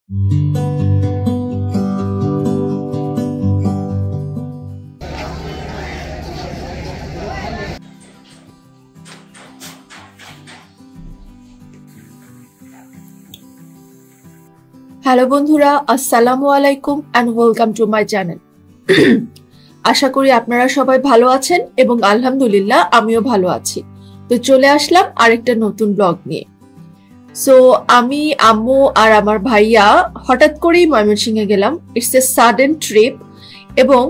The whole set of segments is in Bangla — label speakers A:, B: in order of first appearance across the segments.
A: হ্যালো বন্ধুরা, আসসালামু আলাইকুম and welcome to my channel. আশা করি আপনারা সবাই ভালো আছেন এবং আলহামদুলিল্লাহ আমিও ভালো আছি। তো চলে আসলাম আরেকটা নতুন ব্লগ নিয়ে। সো আমি, আম্মু আর আমার ভাইয়া হঠাৎ করেই ময়মনসিংহে গেলাম। ইটস এ সাডেন ট্রিপ, এবং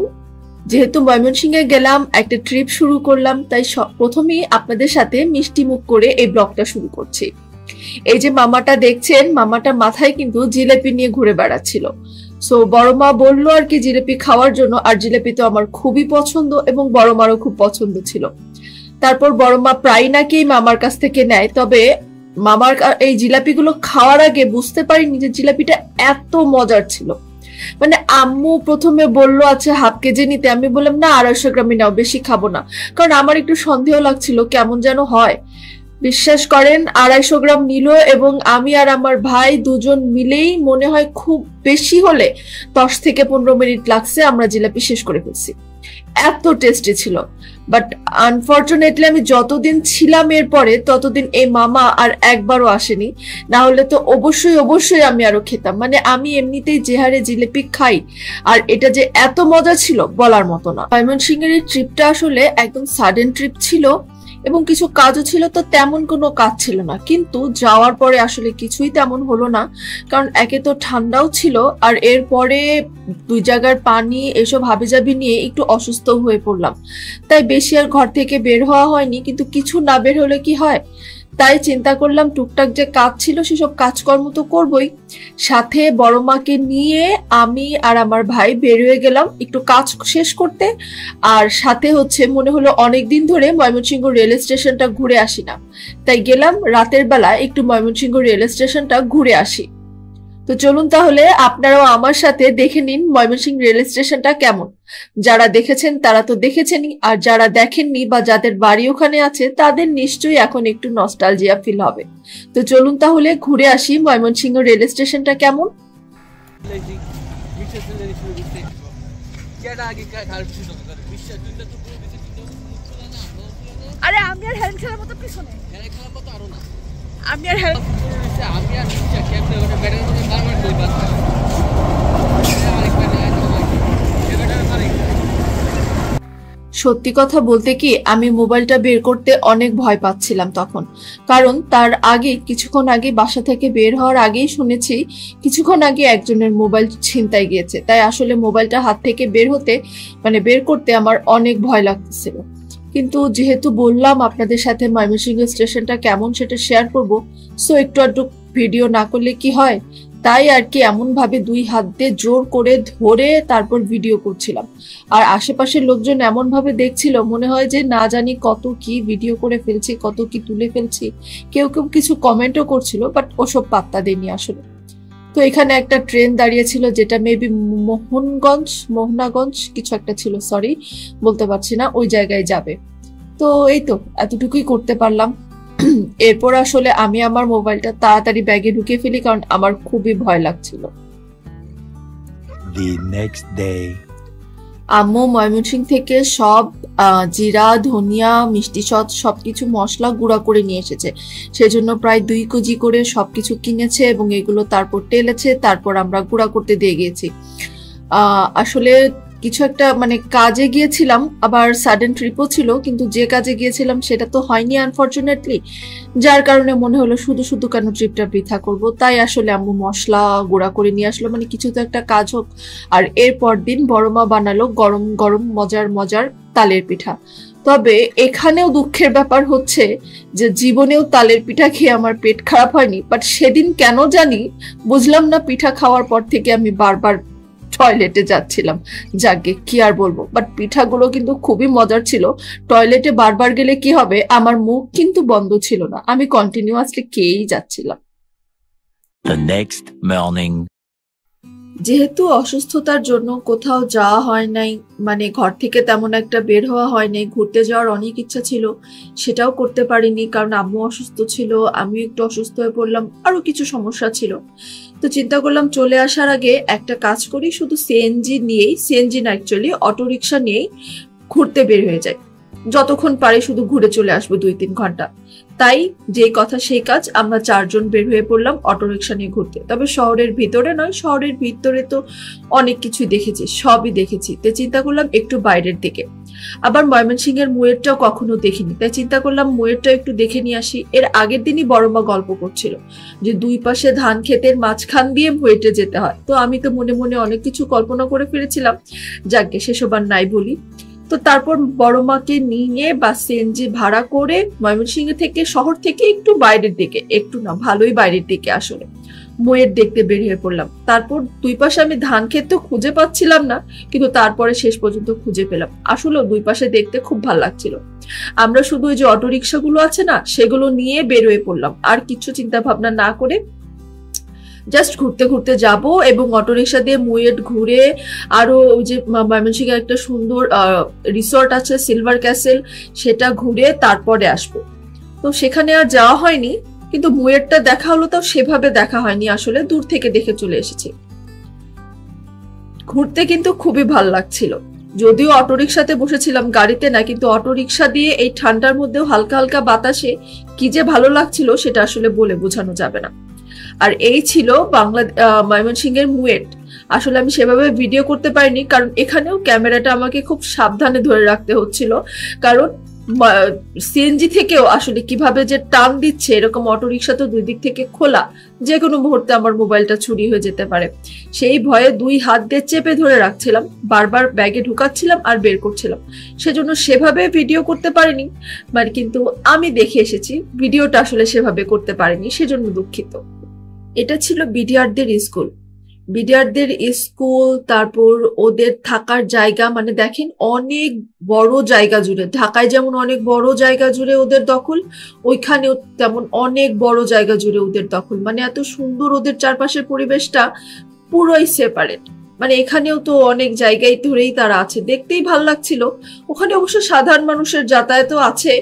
A: যেহেতু ময়মনসিংহে গেলাম, একটা ট্রিপ শুরু করলাম, তাই প্রথমেই আপনাদের সাথে মিষ্টি মুখ করে এই ব্লগটা শুরু করছি। এই যে মামাটা দেখছেন, মামাটা মাথায় কিন্তু জিলেপি নিয়ে ঘুরে বেড়াচ্ছিল। সো বড় মা বললো আর কি জিলেপি খাওয়ার জন্য, আর জিলেপি তো আমার খুবই পছন্দ এবং বড় মারও খুব পছন্দ ছিল। তারপর বড় মা প্রায় নাকি মামার কাছ থেকে নেয়, তবে মামার এই জিলাপিগুলো খাওয়ার আগে বুঝতে পারিনি যে জিলাপিটা এত মজার ছিল। মানে আম্মু প্রথমে বললো আচ্ছা হাফ কেজি নিতে, আমি বললাম না 250 গ্রামই নাও, বেশি খাবো না, কারণ আমার একটু সন্দেহ লাগছিল কেমন যেন হয়। বিশ্বাস করেন 250 গ্রাম নিল, এবং আমি আর আমার ভাই দুজন মিলেই মনে হয় খুব বেশি হলে 10 থেকে 15 মিনিট লাগছে, আমরা জিলাপি শেষ করে ফেলছি। এত টেস্টি ছিল। বাট আনফরচুনেটলি আমি যতদিন ছিলাম এরপরে ততদিন এই মামা আর একবারও আসেনি, না হলে তো অবশ্যই আমি আরো খেতাম। মানে আমি এমনিতেই যে হারে জিলিপি খাই, আর এটা যে এত মজা ছিল বলার মতো না। ময়মনসিংহের এই ট্রিপটা আসলে একদম সাডেন ট্রিপ ছিল, এবং কিছু কাজও ছিল, তো তেমন কোনো কাজ ছিল না। কিন্তু যাওয়ার পরে আসলে কিছুই তেমন হলো না, কারণ একে তো ঠান্ডাও ছিল, আর এরপরে দুই জায়গার পানি এসব হাবিজাবি নিয়ে একটু অসুস্থ হয়ে পড়লাম। তাই বেশি আর ঘর থেকে বের হওয়া হয়নি, কিন্তু কিছু না বের হলে কি হয়, তাই চিন্তা করলাম টুকটাক যে কাজ ছিল সেসব কাজকর্ম তো করবই, সাথে বড় মাকে নিয়ে আমি আর আমার ভাই বের হয়ে গেলাম একটু কাজ শেষ করতে। আর সাথে হচ্ছে মনে হলো অনেকদিন ধরে ময়মনসিংহ রেল স্টেশনটা ঘুরে আসি না, তাই গেলাম রাতের বেলা একটু ময়মনসিংহ রেল স্টেশনটা ঘুরে আসি। তো চলুন তাহলে আপনারাও আমার সাথে দেখে নিন ময়মনসিংহ রেল স্টেশনটা কেমন। যারা দেখেছেন তারা তো দেখেছেনই, আর যারা দেখেননি বা যাদের বাড়ি ওখানে আছে তাদের নিশ্চয়ই এখন একটু নস্টালজিয়া ফিল হবে। তো চলুন তাহলে ঘুরে আসি ময়মনসিংহ রেল স্টেশনটা কেমন।
B: আরে আমি আর হেলেন খেলার মতো পিছনে হেলেন খেলার মতো আরো না, আমি আর হেলেন আমি আর নিচে কেমনে ওটা ব্যাটার মধ্যে বারবার কই বাস
A: সত্যি কথা বলতে কি, আমি মোবাইলটা বের করতে অনেক ভয় পাচ্ছিলাম তখন, কারণ তার আগে কিছুক্ষণ আগে বাসা থেকে বের হওয়ার আগেই শুনেছি কিছুক্ষণ আগে একজনের মোবাইল ছিনতাই গিয়েছে। তাই আসলে মোবাইলটা হাত থেকে বের করতে আমার অনেক ভয় লাগতেছিল। কিন্তু যেহেতু বললাম আপনাদের সাথে ময়মনসিংহ স্টেশনটা কেমন সেটা শেয়ার করব, সো একটু আধটু ভিডিও না করলে কি হয়, তাই আর কি এমন ভাবে দুই হাত দিয়ে জোর করে ধরে তারপর ভিডিও করছিলাম। আর আশেপাশের লোকজন এমন ভাবে দেখছিল মনে হয় যে না জানি কত কি ভিডিও করে ফেলছি, কত কি তুলে ফেলছি। কেউ কেউ কিছু কমেন্টও করছিল, বাট ওসব পাত্তা দেয়নি আসলে। তো এখানে একটা ট্রেন দাঁড়িয়েছিল, যেটা মেবি মোহনাগঞ্জ কিছু একটা ছিল, সরি বলতে পারছি না, ওই জায়গায় যাবে। তো এই তো এতটুকুই করতে পারলাম। এরপর আসলে আমি আমার মোবাইলটা তাড়াতাড়ি ব্যাগে ঢুকিয়ে ফেলি, কারণ আমার খুবই ভয় লাগছিল। আম্মু ময়মনসিংহ থেকে সব জিরা, ধনিয়া, মিষ্টি সস সবকিছু মশলা গুঁড়া করে নিয়ে এসেছে। সেজন্য প্রায় 2 কেজি করে সবকিছু কিনেছে, এবং এগুলো তারপর টেলেছে, তারপর আমরা গুঁড়া করতে দিয়ে গিয়েছি। আসলে কিছু একটা কাজে গিয়েছিলাম, আবার সাডেন ট্রিপও ছিল, কিন্তু যে কাজে গিয়েছিলাম সেটা তো হয়নি আনফরচুনেটলি, যার কারণে মনে হলো শুধু শুধু কেন ট্রিপটা বৃথা করব। তাই আসলে আম্মু মশলা গুঁড়া করে নিয়ে আসলো, কিছু তো একটা কাজ হোক। আর এরপর দিন বড় মা বানালো গরম গরম মজার তালের পিঠা। তবে এখানেও দুঃখের ব্যাপার হচ্ছে যে জীবনেও তালের পিঠা খেয়ে আমার পেট খারাপ হয়নি, বাট সেদিন কেন জানি বুঝলাম না, পিঠা খাওয়ার পর থেকে আমি বারবার টয়লেটে যাচ্ছিলাম। যাকে কি আর বলবো, বাট পিঠাগুলো কিন্তু খুবই মজার ছিল। টয়লেটে বারবার গেলে কি হবে, আমার মুখ কিন্তু বন্ধ ছিল না, আমি কন্টিনিউয়াসলি খেয়েই যাচ্ছিলাম।
C: The next morning.
A: যেহেতু অসুস্থতার জন্য কোথাও যাওয়া হয় নাই, মানে ঘর থেকে তেমন একটা বের হওয়া হয় নাই, ঘুরতে যাওয়ার অনেক ইচ্ছা ছিল, সেটাও করতে পারিনি কারণ আম্মু অসুস্থ ছিল, আমিও একটু অসুস্থ হয়ে পড়লাম, আরো কিছু সমস্যা ছিল। তো চিন্তা করলাম চলে আসার আগে একটা কাজ করি, শুধু সিএনজি না অ্যাকচুয়ালি অটোরিকশা নিয়েই ঘুরতে বের হয়ে যায়, যতক্ষণ পারি শুধু ঘুরে চলে আসবো 2-3 ঘন্টা। তাই যে কথা সেই কাজ, আমরা 4 জন বের হয়ে পড়লাম অটোরিকশা নিয়ে ঘুরতে। তবে শহরের ভিতরে নয়, শহরের ভিতরে তো অনেক কিছু দেখেছি, সবই দেখেছি, তাই চিন্তা করলাম একটু বাইরের দিকে। আবার ময়মনসিংহের ময়ূরটাও কখনো দেখিনি, তাই চিন্তা করলাম ময়ূরটা একটু দেখে নিয়ে আসি। এর আগের দিনই বড় মা গল্প করছিল যে 2 পাশে ধান ক্ষেতের মাঝখান দিয়ে হেঁটে যেতে হয়। তো আমি তো মনে মনে অনেক কিছু কল্পনা করে ফেলেছিলাম, যাকে সেসব আর নাই বলি। তো তারপর বড় মাকে নিয়ে বাস সিএনজি ভাড়া করে ময়মনসিংহ থেকে, শহর থেকে একটু বাইরের দিকে, একটু না ভালোই বাইরের দিকে আসলে, ময়ূর দেখতে বের হয়ে পড়লাম। তারপর 2 পাশে আমি ধান ক্ষেত তো খুঁজে পাচ্ছিলাম না, কিন্তু তারপরে শেষ পর্যন্ত খুঁজে পেলাম। আসলে 2 পাশে দেখতে খুব ভালো লাগছিল। আমরা শুধু ওই যে অটোরিকশা গুলো আছে না, সেগুলো নিয়ে বের হয়ে পড়লাম, আর কিছু চিন্তা ভাবনা না করে জাস্ট ঘুরতে ঘুরতে যাব এবং অটোরিকশা দিয়ে মুয়েট ঘুরে, আরো ওই যে ময়মনসিংহে একটা সুন্দর রিসর্ট আছে সিলভার ক্যাসেল, সেটা ঘুরে তারপরে আসবো। তো সেখানে আর যাওয়া হয়নি, কিন্তু মুয়েটটা দেখা হলো, তাও সেভাবে দেখা হয়নি, আসলে দূর থেকে দেখে চলে এসেছি। ঘুরতে কিন্তু খুবই ভালো লাগছিল, যদিও অটোরিকশাতে বসেছিলাম, গাড়িতে না, কিন্তু অটোরিকশা দিয়ে এই ঠান্ডার মধ্যেও হালকা হালকা বাতাসে কি যে ভালো লাগছিল সেটা আসলে বলে বোঝানো যাবে না। আর এই ছিল ময়মনসিংহের মুয়েট। আসলে আমি সেভাবে ভিডিও করতে পারিনি, কারণ এখানেও ক্যামেরাটা আমাকে খুব সাবধানে ধরে রাখতে হচ্ছিল, কারণ সিএনজি থেকেও আসলে কিভাবে যে টান দিচ্ছে, এরকম অটোরিকশা তো 2 দিক থেকে খোলা, যে কোনো মুহূর্তে আমার মোবাইলটা চুরি হয়ে যেতে পারে। সেই ভয়ে 2 হাত দিয়ে চেপে ধরে রাখছিলাম, বারবার ব্যাগে ঢুকাচ্ছিলাম আর বের করছিলাম, সেজন্য সেভাবে ভিডিও করতে পারিনি। মানে কিন্তু আমি দেখে এসেছি, ভিডিওটা আসলে সেভাবে করতে পারিনি, সেজন্য দুঃখিত। এটা ছিল বিডিআরদের স্কুল। বিডিআরদের স্কুল, তারপর ওদের থাকার জায়গা, মানে দেখেন অনেক বড় জায়গা জুড়ে, ঢাকায় যেমন অনেক বড় জায়গা জুড়ে ওদের দখল, ওইখানেও তেমন অনেক বড় জায়গা জুড়ে ওদের দখল। মানে এত সুন্দর ওদের চারপাশের পরিবেশটা, পুরোই সেপারেট। মানে এখানেও তো অনেক জায়গায় ধরেই তারা আছে, দেখতেই ভাল লাগছিল। ওখানে অবশ্য সাধারণ মানুষের যাতায়াতও আছে।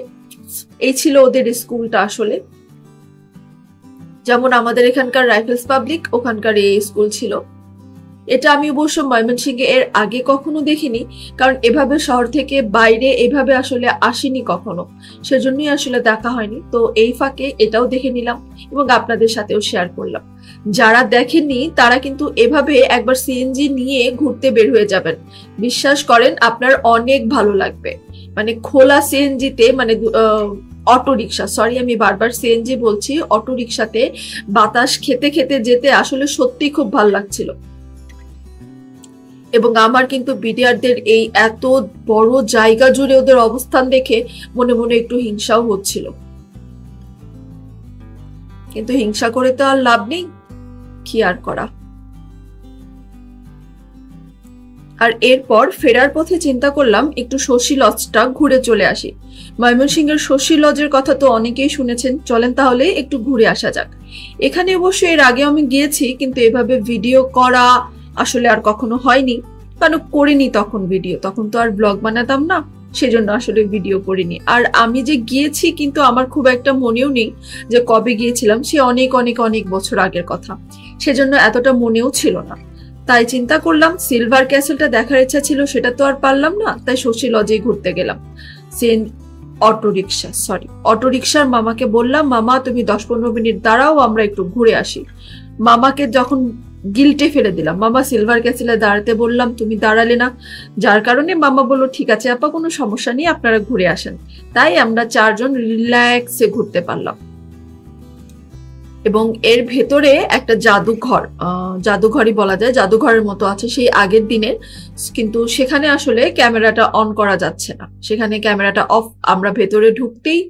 A: এই ছিল ওদের স্কুলটা আসলে, যেমন আমাদের এখানকার রাইফেলস পাবলিক, ওখানকার এই স্কুল ছিল। এটা আমি অবশ্য ময়মনসিংহে এর আগে কখনো দেখিনি, কারণ এভাবে শহর থেকে বাইরে এভাবে আসলে আসিনি কখনো, সেজন্যই আসলে দেখা হয়নি। তো এই ফাঁকে এটাও দেখে নিলাম এবং আপনাদের সাথেও শেয়ার করলাম। যারা দেখেননি তারা কিন্তু এভাবে একবার সিএনজি নিয়ে ঘুরতে বের হয়ে যাবেন, বিশ্বাস করেন আপনার অনেক ভালো লাগবে। মানে খোলা সিএনজিতে, মানে অটোরিকশা, সরি আমি বারবার সিএনজি বলছি, অটোরিকশাতে বাতাস খেতে খেতে যেতে আসলে সত্যি খুব ভালো লাগছিল। এবং আমার কিন্তু বিডিআরদের এই এত বড় জায়গা জুড়ে ওদের অবস্থান দেখে মনে মনে একটু হিংসাও হচ্ছিল, কিন্তু হিংসা করে তো আর লাভ নেই, কি আর করা। আর এরপর ফেরার পথে চিন্তা করলাম একটু শশী লজটা ঘুরে চলে আসি। ময়মনসিংহের শশী লজের কথা তো অনেকেই শুনেছেন, চলেন তাহলে একটু ঘুরে আসা যাক। এখানে অবশ্যই এর আগে আমি গিয়েছি, কিন্তু এভাবে ভিডিও করা আসলে আর কখনো হয়নি, কারণ করিনি তখন ভিডিও, তখন তো আর ব্লগ বানাতাম না, সেজন্য আসলে ভিডিও করিনি। আর আমি যে গিয়েছি কিন্তু আমার খুব একটা মনেও নেই যে কবে গিয়েছিলাম, সে অনেক অনেক অনেক বছর আগের কথা, সেজন্য এতটা মনেও ছিল না। তাই চিন্তা করলাম সিলভার ক্যাসেলটা দেখার ইচ্ছা ছিল, সেটা তো আর পারলাম না, তাই শশী লজে ঘুরতে গেলাম। অটোরিকশার মামাকে বললাম, মামা তুমি 10-15 মিনিট দাঁড়াও, আমরা একটু ঘুরে আসি। মামাকে যখন গিল্টে ফেলে দিলাম, মামা সিলভার ক্যাসেলে দাঁড়াতে বললাম, তুমি দাঁড়ালে না, যার কারণে মামা বললো ঠিক আছে আপা, কোনো সমস্যা নেই, আপনারা ঘুরে আসেন। তাই আমরা 4 জন রিল্যাক্সে ঘুরতে পারলাম। এবং এর ভেতরে একটা জাদুঘরই বলা যায়, জাদুঘরের মতো আছে সেই আগের দিনের, কিন্তু সেখানে আসলে ক্যামেরাটা অন করা যাচ্ছে না, সেখানে ক্যামেরাটা অফ। আমরা ভেতরে ঢুকতেই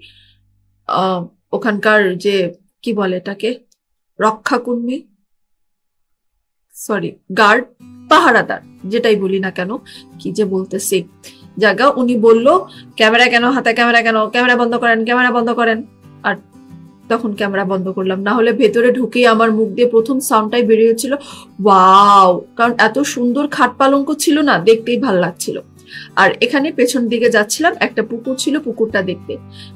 A: ওখানকার যে কি বলে এটাকে, রক্ষাকর্মী, সরি গার্ড, পাহারাদার, যেটাই বলি না কেন, কি যে বলতেছি জায়গা, উনি বলল ক্যামেরা কেন হাতে, ক্যামেরা কেন, ক্যামেরা বন্ধ করেন, ক্যামেরা বন্ধ করেন। আর তখন ক্যামেরা বন্ধ করলাম, না হলে ভেতরে ঢুকেই আমার মুখ দিয়ে প্রথম সাউন্ডটাই বেরিয়েছিল ওয়াও, কারণ এত সুন্দর খাট পালঙ্ক ছিল না, দেখতেই ভাল লাগছিল। আর এখানে পেছন দিকে যাচ্ছিলাম, একটা পুকুর ছিল, পুকুরটা দেখতে।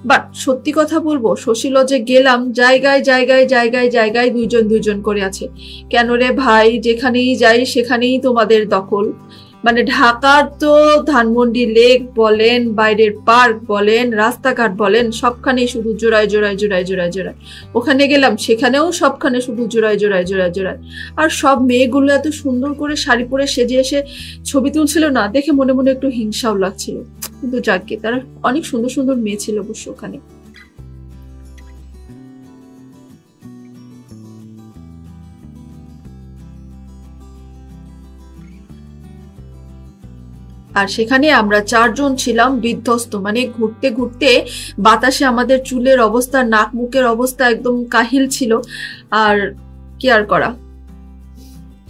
A: বাট সত্যি কথা বলবো, শশী লজে গেলাম, জায়গায় জায়গায় জায়গায় জায়গায় দুইজন দুইজন করে আছে। কেন রে ভাই, যেখানেই যাই সেখানেই তোমাদের দখল। মানে ঢাকার তো ধানমন্ডি লেক বলেন, বাইরের পার্ক বলেন, রাস্তাঘাট বলেন, সবখানেই শুধু জোড়ায় জোড়ায় জোড়ায় জোড়ায় জোড়ায়। ওখানে গেলাম, সেখানেও সবখানে শুধু জোড়ায় জোড়ায় জোড়ায় জোড়ায়। আর সব মেয়েগুলো এত সুন্দর করে শাড়ি পরে সেজে এসে ছবি তুলছিল না, দেখে মনে মনে একটু হিংসাও লাগছিল। কিন্তু যাকে, তারা অনেক সুন্দর সুন্দর মেয়ে ছিল অবশ্য ওখানে। আর সেখানে আমরা 4 জন ছিলাম বিধ্বস্ত, মানে ঘুরতে ঘুরতে বাতাসে আমাদের চুলের অবস্থা, নাক মুখের অবস্থা একদম কাহিল ছিল। আর কি আর করা,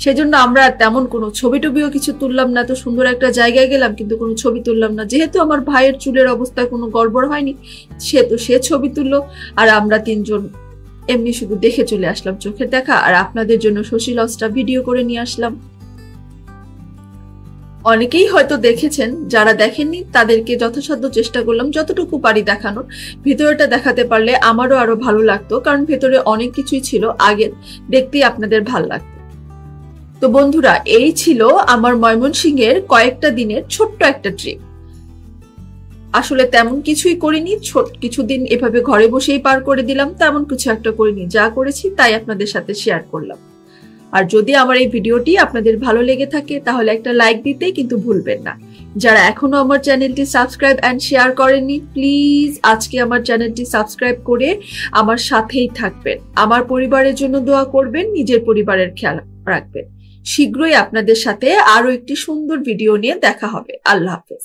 A: সেজন্য আমরা তেমন কোনো ছবি টবিও কিছু তুললাম না। তো সুন্দর একটা জায়গায় গেলাম কিন্তু কোনো ছবি তুললাম না, যেহেতু আমার ভাইয়ের চুলের অবস্থায় কোনো গড়বড় হয়নি, সে ছবি তুললো। আর আমরা 3 জন এমনি শুধু দেখে চলে আসলাম, চোখের দেখা। আর আপনাদের জন্য শশী লজটা ভিডিও করে নিয়ে আসলাম। অনেকেই হয়তো দেখেছেন, যারা দেখেননি তাদেরকে যথাসাধ্য চেষ্টা করলাম যতটুকু পারি দেখানোর। ভিতরটা দেখাতে পারলে আমারও আরো ভালো লাগতো, কারণ ভেতরে অনেক কিছুই ছিল, আগে দেখতেই আপনাদের ভালো লাগতো। তো বন্ধুরা, এই ছিল আমার ময়মনসিংহের কয়েকটা দিনের ছোট্ট একটা ট্রিপ। আসলে তেমন কিছুই করিনি, কিছুদিন এভাবে ঘরে বসেই পার করে দিলাম, তেমন কিছু একটা করিনি। যা করেছি তাই আপনাদের সাথে শেয়ার করলাম। আর যদি আমার এই ভিডিওটি আপনাদের ভালো লেগে থাকে তাহলে একটা লাইক দিতে কিন্তু ভুলবেন না। যারা এখনো আমার চ্যানেলটি সাবস্ক্রাইব এন্ড শেয়ার করেননি, প্লিজ আজকে আমার চ্যানেলটি সাবস্ক্রাইব করে আমার সাথেই থাকবেন। আমার পরিবারের জন্য দোয়া করবেন, নিজের পরিবারের খেয়াল রাখবেন। শীঘ্রই আপনাদের সাথে আরো একটি সুন্দর ভিডিও নিয়ে দেখা হবে। আল্লাহ হাফেজ।